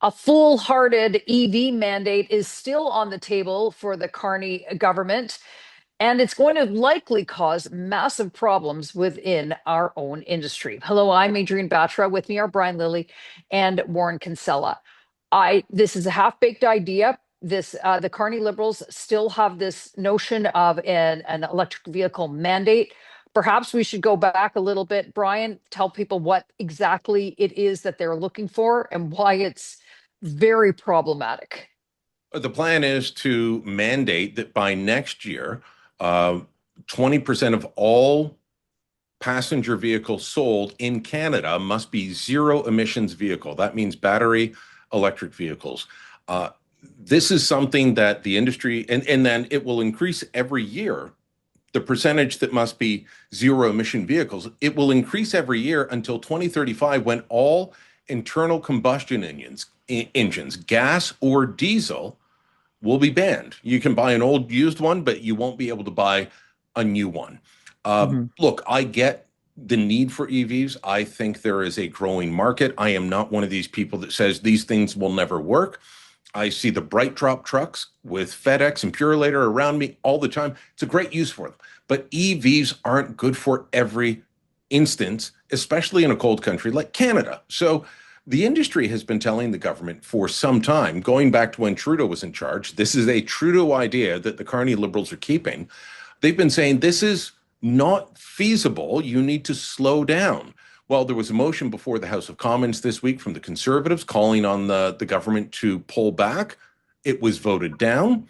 A full-hearted EV mandate is still on the table for the Carney government, and it's going to likely cause massive problems within our own industry. Hello, I'm Adrienne Batra. With me are Brian Lilley and Warren Kinsella. This is a half-baked idea. The Carney Liberals still have this notion of an electric vehicle mandate. Perhaps we should go back a little bit, Brian, tell people what exactly it is that they're looking for and why it's very problematic. The plan is to mandate that by next year, 20% of all passenger vehicles sold in Canada must be zero emissions vehicle. That means battery electric vehicles. This is something that the industry, and then it will increase every year. The percentage that must be zero emission vehicles, it will increase every year until 2035 when all internal combustion engines, gas or diesel, will be banned. You can buy an old used one, but you won't be able to buy a new one. Look, I get the need for EVs. I think there is a growing market. I am not one of these people that says these things will never work. I see the Bright Drop trucks with FedEx and Purolator around me all the time. It's a great use for them. But EVs aren't good for every instance, especially in a cold country like Canada. So the industry has been telling the government for some time, going back to when Trudeau was in charge, this is a Trudeau idea that the Carney Liberals are keeping. They've been saying this is not feasible. You need to slow down. Well, there was a motion before the House of Commons this week from the Conservatives calling on the government to pull back. It was voted down.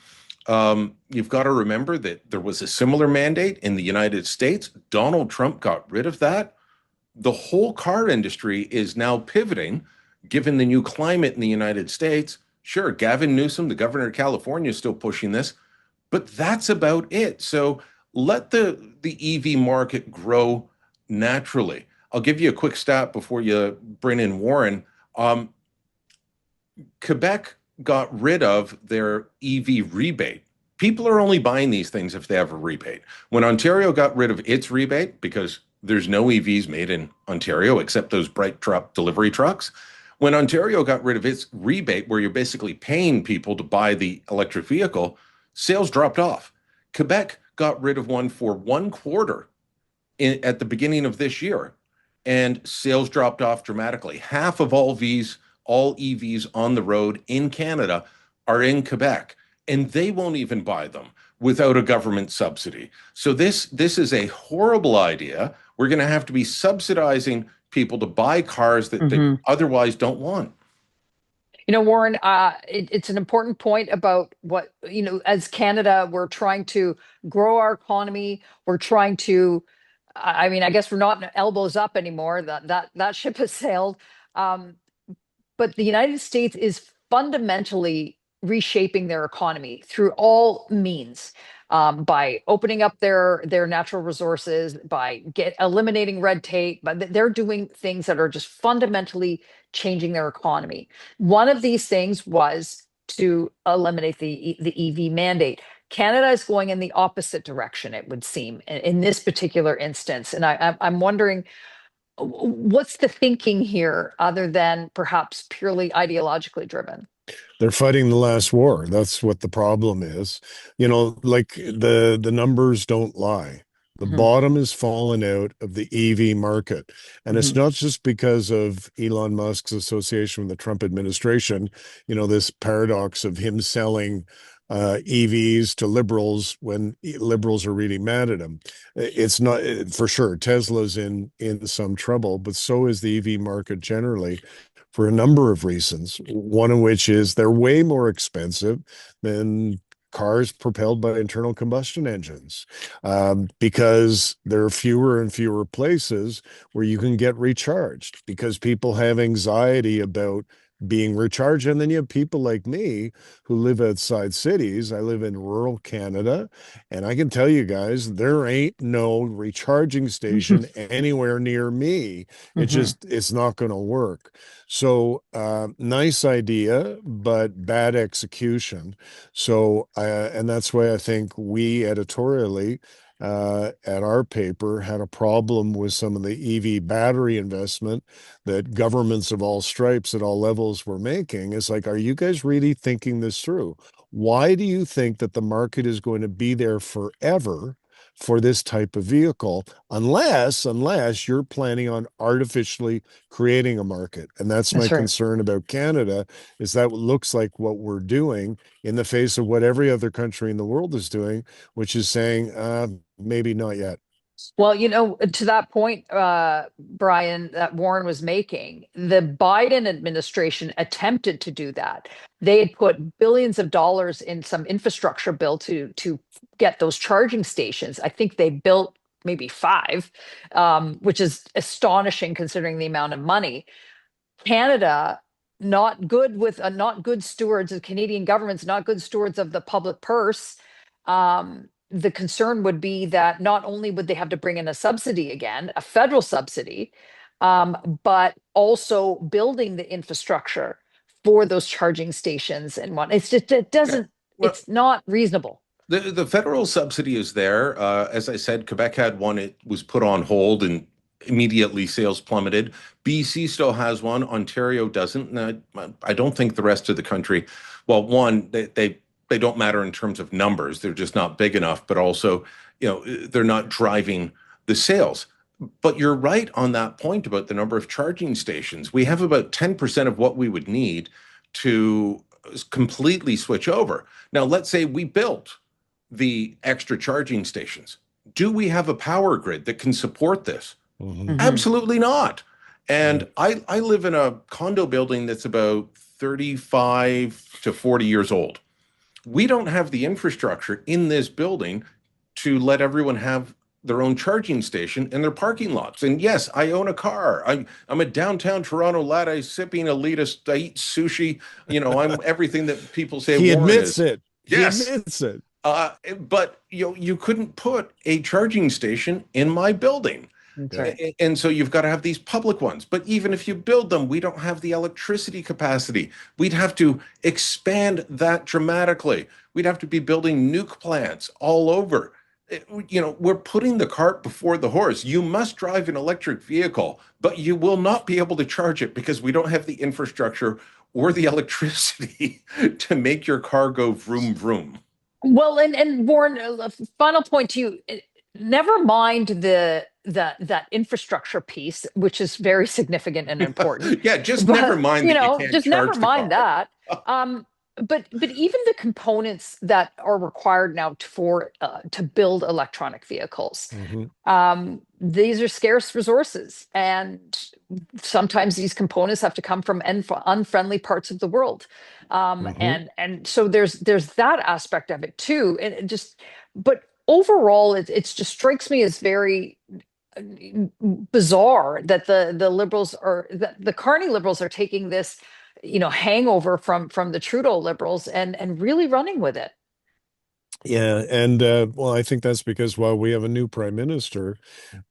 You've got to remember that there was a similar mandate in the United States. Donald Trump got rid of that. The whole car industry is now pivoting, given the new climate in the United States. Sure, Gavin Newsom, the governor of California, is still pushing this, but that's about it. So let the EV market grow naturally. I'll give you a quick stat before you bring in Warren. Quebec got rid of their EV rebate. People are only buying these things if they have a rebate. When Ontario got rid of its rebate, because there's no EVs made in Ontario except those Bright Truck delivery trucks. When Ontario got rid of its rebate, where you're basically paying people to buy the electric vehicle, sales dropped off. Quebec got rid of one for 1 quarter at the beginning of this year, and sales dropped off dramatically. Half of all EVs on the road in Canada are in Quebec, and they won't even buy them without a government subsidy. So this is a horrible idea. We're going to have to be subsidizing people to buy cars that they otherwise don't want. Warren, it's an important point about what, as Canada, we're trying to grow our economy. We're trying to, I guess we're not elbows up anymore. That ship has sailed. But the United States is fundamentally reshaping their economy through all means, by opening up their natural resources, by eliminating red tape. But they're doing things that are just fundamentally changing their economy. One of these things was to eliminate the EV mandate. Canada is going in the opposite direction, it would seem, in this particular instance. And I'm wondering, what's the thinking here other than perhaps purely ideologically driven? They're fighting the last war. That's what the problem is. Like the numbers don't lie. The bottom is falling out of the EV market. And it's not just because of Elon Musk's association with the Trump administration, this paradox of him selling EVs to liberals when liberals are really mad at him. It's not, for sure, Tesla's in some trouble, but so is the EV market generally, for a number of reasons, one of which is they're way more expensive than cars propelled by internal combustion engines, because there are fewer and fewer places where you can get recharged because people have anxiety about being recharged. And then you have people like me who live outside cities. I live in rural Canada, and I can tell you guys, there ain't no recharging station anywhere near me. It's not going to work. So nice idea, but bad execution. So, and that's why I think we editorially at our paper had a problem with some of the EV battery investment that governments of all stripes at all levels were making. It's like, are you guys really thinking this through? Why do you think that the market is going to be there forever for this type of vehicle, unless you're planning on artificially creating a market? And that's my That's right. concern about Canada, is that looks like what we're doing in the face of what every other country in the world is doing, which is saying, maybe not yet. Well, to that point, Brian, that Warren was making, the Biden administration attempted to do that. They had put billions of dollars in some infrastructure bill to get those charging stations. I think they built maybe five, which is astonishing considering the amount of money. Canada, not good stewards of Canadian governments, not good stewards of the public purse. The concern would be that not only would they have to bring in a subsidy again, a federal subsidy, but also building the infrastructure for those charging stations and what it Yeah. doesn't, Well, it's not reasonable. the federal subsidy is there. As I said, Quebec had one. It was put on hold and immediately sales plummeted. BC still has one. Ontario doesn't. And I don't think the rest of the country, well, one, they don't matter in terms of numbers. They're just not big enough, but also, they're not driving the sales. But you're right on that point about the number of charging stations. We have about 10% of what we would need to completely switch over. Now, let's say we built the extra charging stations. Do we have a power grid that can support this? Mhm. Mhm. Absolutely not. Yeah. And I live in a condo building that's about 35 to 40 years old. We don't have the infrastructure in this building to let everyone have their own charging station in their parking lots. And yes, I own a car. I'm a downtown Toronto latte sipping elitist. I eat sushi. I'm everything that people say He Warren admits is. it. He Yes. admits it. But you couldn't put a charging station in my building. That's Yeah. right. And so you've got to have these public ones. But even if you build them, we don't have the electricity capacity. We'd have to expand that dramatically. We'd have to be building nuke plants all over. We're putting the cart before the horse. You must drive an electric vehicle, but you will not be able to charge it because we don't have the infrastructure or the electricity to make your car go vroom vroom. Well, and Warren, final point to you. Never mind that infrastructure piece, which is very significant and important. Yeah, just never But mind that you can't just never charge the mind car. that. But even the components that are required now to build electronic vehicles, Mhm. these are scarce resources, and sometimes these components have to come from unfriendly parts of the world. Mhm. And so there's that aspect of it too. And but overall, it just strikes me as very bizarre that the liberals are that the Carney liberals are taking this, hangover from the Trudeau liberals and really running with it. Yeah, and well, I think that's because while we have a new prime minister,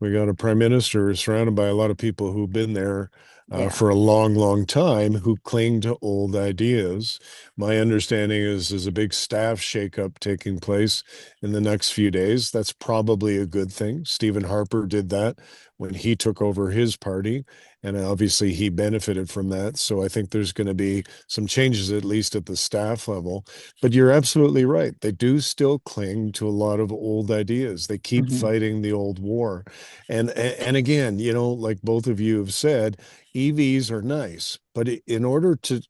we got a prime minister surrounded by a lot of people who've been there Yeah. for a long, long time who cling to old ideas. My understanding is there's a big staff shakeup taking place in the next few days. That's probably a good thing. Stephen Harper did that when he took over his party, and obviously he benefited from that. So I think there's going to be some changes, at least at the staff level. But you're absolutely right. They do still cling to a lot of old ideas. They keep Mhm. fighting the old war. And again, like both of you have said, EVs are nice, but in order to,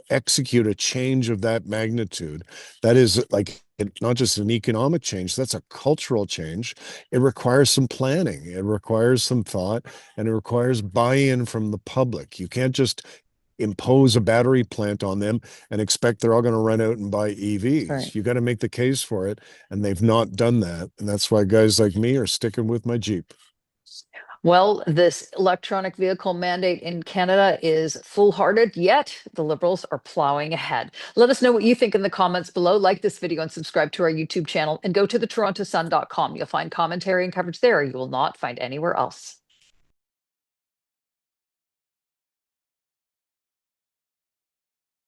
execute a change of that magnitude, that is like not just an economic change, that's a cultural change. It requires some planning, it requires some thought, and it requires buy-in from the public. You can't just impose a battery plant on them and expect they're all going to run out and buy Right. EVs. You got to make the case for it, and they've not done that. And that's why guys like me are sticking with my Jeep. Well, this electronic vehicle mandate in Canada is foolhardy, yet the Liberals are plowing ahead. Let us know what you think in the comments below. Like this video and subscribe to our YouTube channel and go to the TorontoSun.com. You'll find commentary and coverage there you will not find anywhere else.